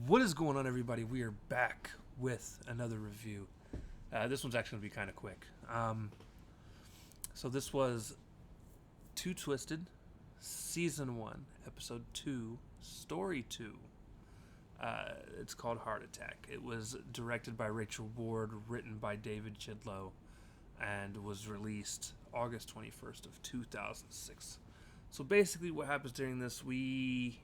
What is going on, everybody? We are back with another review. This one's actually going to be kind of quick. So this was Too Twisted, Season 1, Episode 2, Story 2. It's called Heart Attack. It was directed by Rachel Ward, written by David Chidlow, and was released August 21st of 2006. So basically what happens during this, we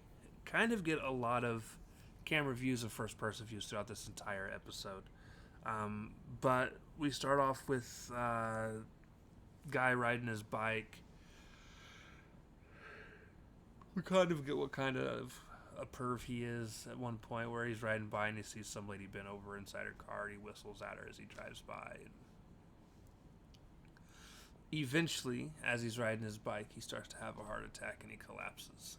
kind of get a lot of camera views and first-person views throughout this entire episode. But we start off with guy riding his bike. We kind of get what kind of a perv he is at one point, where he's riding by and he sees some lady bent over inside her car, and he whistles at her as he drives by. And eventually, as he's riding his bike, he starts to have a heart attack and he collapses.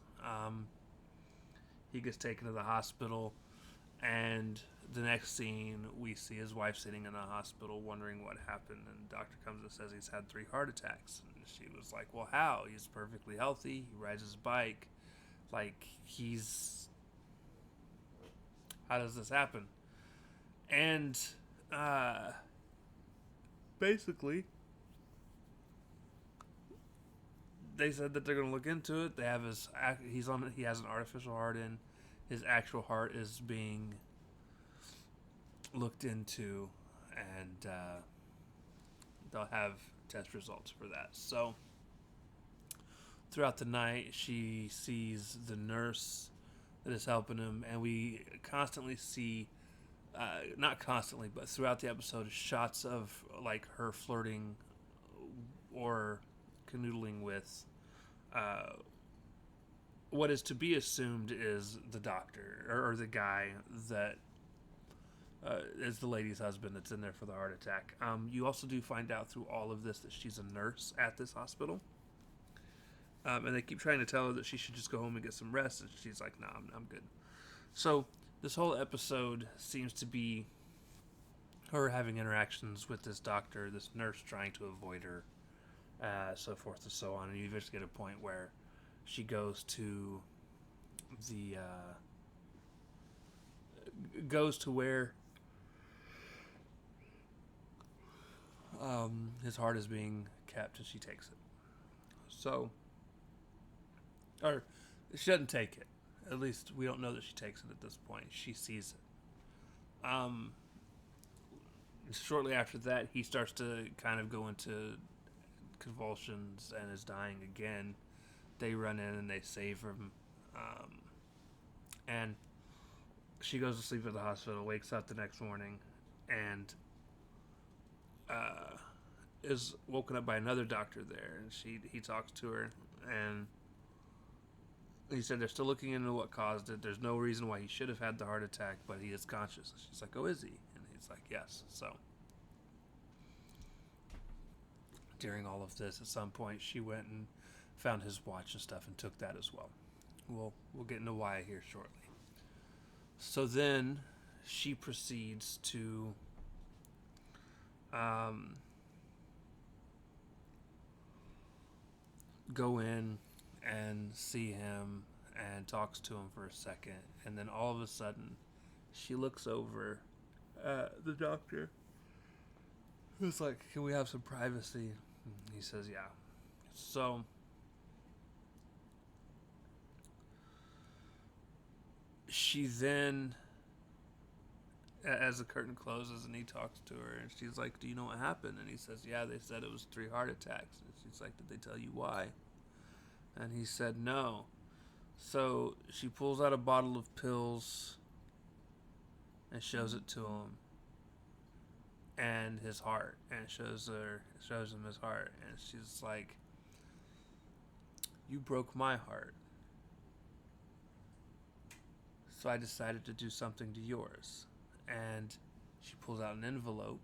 He gets taken to the hospital, and the next scene, we see his wife sitting in the hospital wondering what happened, and the doctor comes and says he's had 3 heart attacks. And she was like, well, how? He's perfectly healthy. He rides his bike. How does this happen? And, basically, they said that they're going to look into it. They have he has an artificial heart in. His actual heart is being looked into, and they'll have test results for that. So throughout the night, she sees the nurse that is helping him, and we constantly see, not constantly, but throughout the episode, shots of like her flirting or canoodling with what is to be assumed is the doctor or the guy that is the lady's husband that's in there for the heart attack. You also do find out through all of this that she's a nurse at this hospital. And they keep trying to tell her that she should just go home and get some rest. And she's like, nah, I'm good. So this whole episode seems to be her having interactions with this doctor, this nurse trying to avoid her, so forth and so on. And you eventually get a point where she goes to where his heart is being kept, and she takes it. So, or she doesn't take it. At least we don't know that she takes it at this point. She sees it. Shortly after that, he starts to kind of go into convulsions and is dying again. They run in and they save him. And she goes to sleep at the hospital, wakes up the next morning, and is woken up by another doctor there. And he talks to her, and he said they're still looking into what caused it. There's no reason why he should have had the heart attack, but he is conscious. And she's like, oh, is he? And he's like, yes. So during all of this, at some point, she went and found his watch and stuff and took that as well. We'll get into why here shortly. So then she proceeds to go in and see him and talks to him for a second, and then all of a sudden she looks over at the doctor, who's like, can we have some privacy? And he says yeah. So she then, as the curtain closes and he talks to her, and she's like, do you know what happened? And he says, yeah, they said it was 3 heart attacks. And she's like, did they tell you why? And he said no. So she pulls out a bottle of pills and shows it to him, and his heart, and shows him his heart, and she's like, you broke my heart, so I decided to do something to yours. And she pulls out an envelope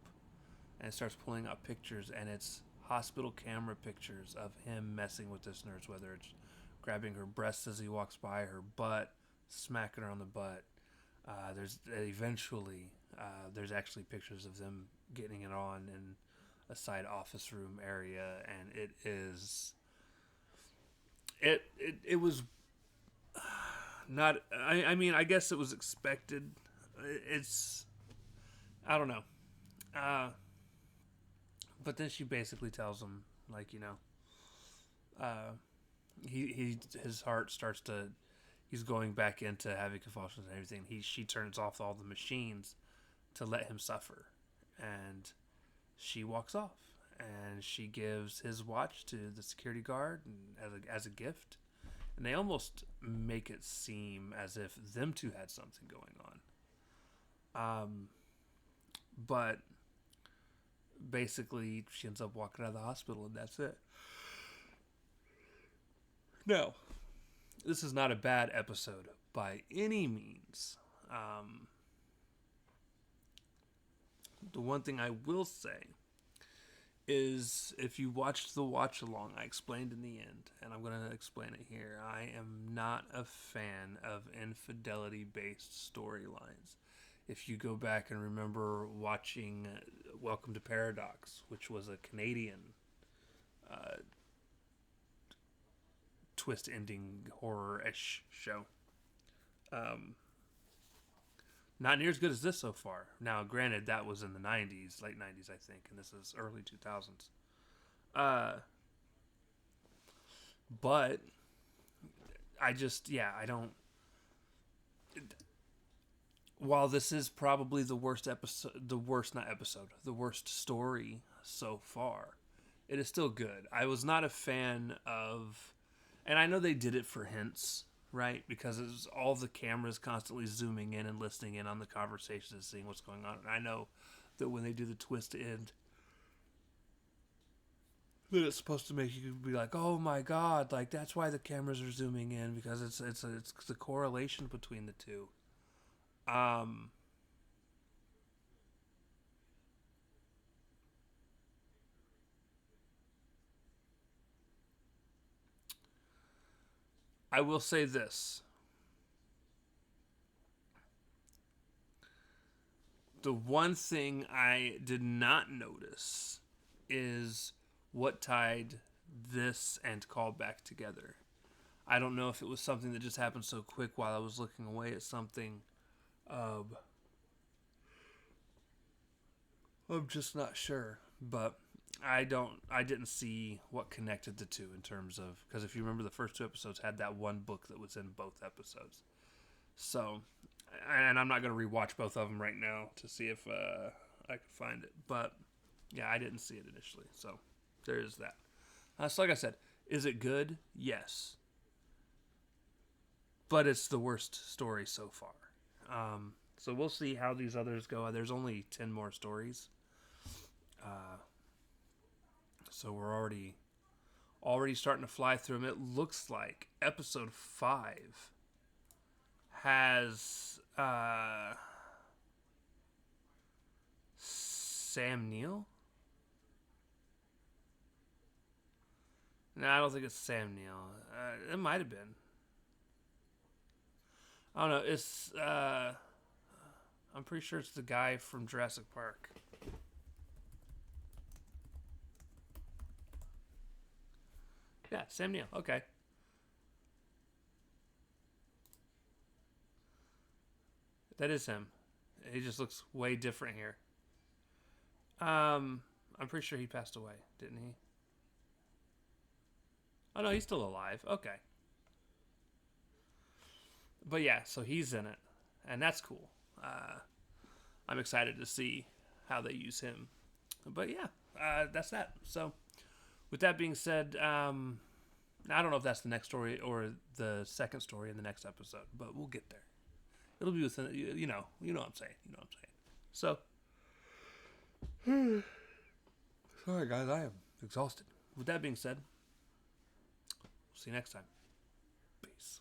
and starts pulling out pictures, and it's hospital camera pictures of him messing with this nurse, whether it's grabbing her breasts as he walks by, her butt, smacking her on the butt. There's actually pictures of them getting it on in a side office room area, and it was not. I mean, I guess it was expected. It's. I don't know. Uh, but then she basically tells him, like, uh, his heart starts to. He's going back into having convulsions and everything. She turns off all the machines to let him suffer, and she walks off. And she gives his watch to the security guard as a gift, and they almost make it seem as if them two had something going on. But basically, she ends up walking out of the hospital, and that's it. No, this is not a bad episode by any means. The one thing I will say is if you watched the watch along, I explained in the end, and I'm going to explain it here. I am not a fan of infidelity based storylines. If you go back and remember watching Welcome to Paradox, which was a Canadian uh, twist ending horror ish show, not near as good as this so far. Now, granted, that was in the 90s, late 90s, I think, and this is early 2000s. But I don't. While this is probably the worst episode, the worst story so far, it is still good. I was not a fan of, and I know they did it for hints, right? Because it was all the cameras constantly zooming in and listening in on the conversations and seeing what's going on. And I know that when they do the twist end, that it's supposed to make you be like, oh my god, like that's why the cameras are zooming in, because it's the correlation between the two. Um, I will say this. The one thing I did not notice is what tied this and Call Back together. I don't know if it was something that just happened so quick while I was looking away at something. Um, I'm just not sure, but I didn't see what connected the two in terms of, because if you remember, the first two episodes had that one book that was in both episodes. So, and I'm not going to rewatch both of them right now to see if I can find it. But yeah, I didn't see it initially, so there is that. So like I said, is it good? Yes, but it's the worst story so far. So we'll see how these others go. There's only 10 more stories, uh, so we're already starting to fly through them. It looks like episode 5 has Sam Neill. No, I don't think it's Sam Neill. It might have been. I don't know. It's I'm pretty sure it's the guy from Jurassic Park. Yeah, Sam Neill. Okay. That is him. He just looks way different here. I'm pretty sure he passed away, didn't he? Oh no, he's still alive. Okay. But yeah, so he's in it, and that's cool. I'm excited to see how they use him. But yeah, that's that. So, with that being said, I don't know if that's the next story or the second story in the next episode, but we'll get there. It'll be within, you know what I'm saying. You know what I'm saying. So, sorry guys, I am exhausted. With that being said, we'll see you next time. Peace.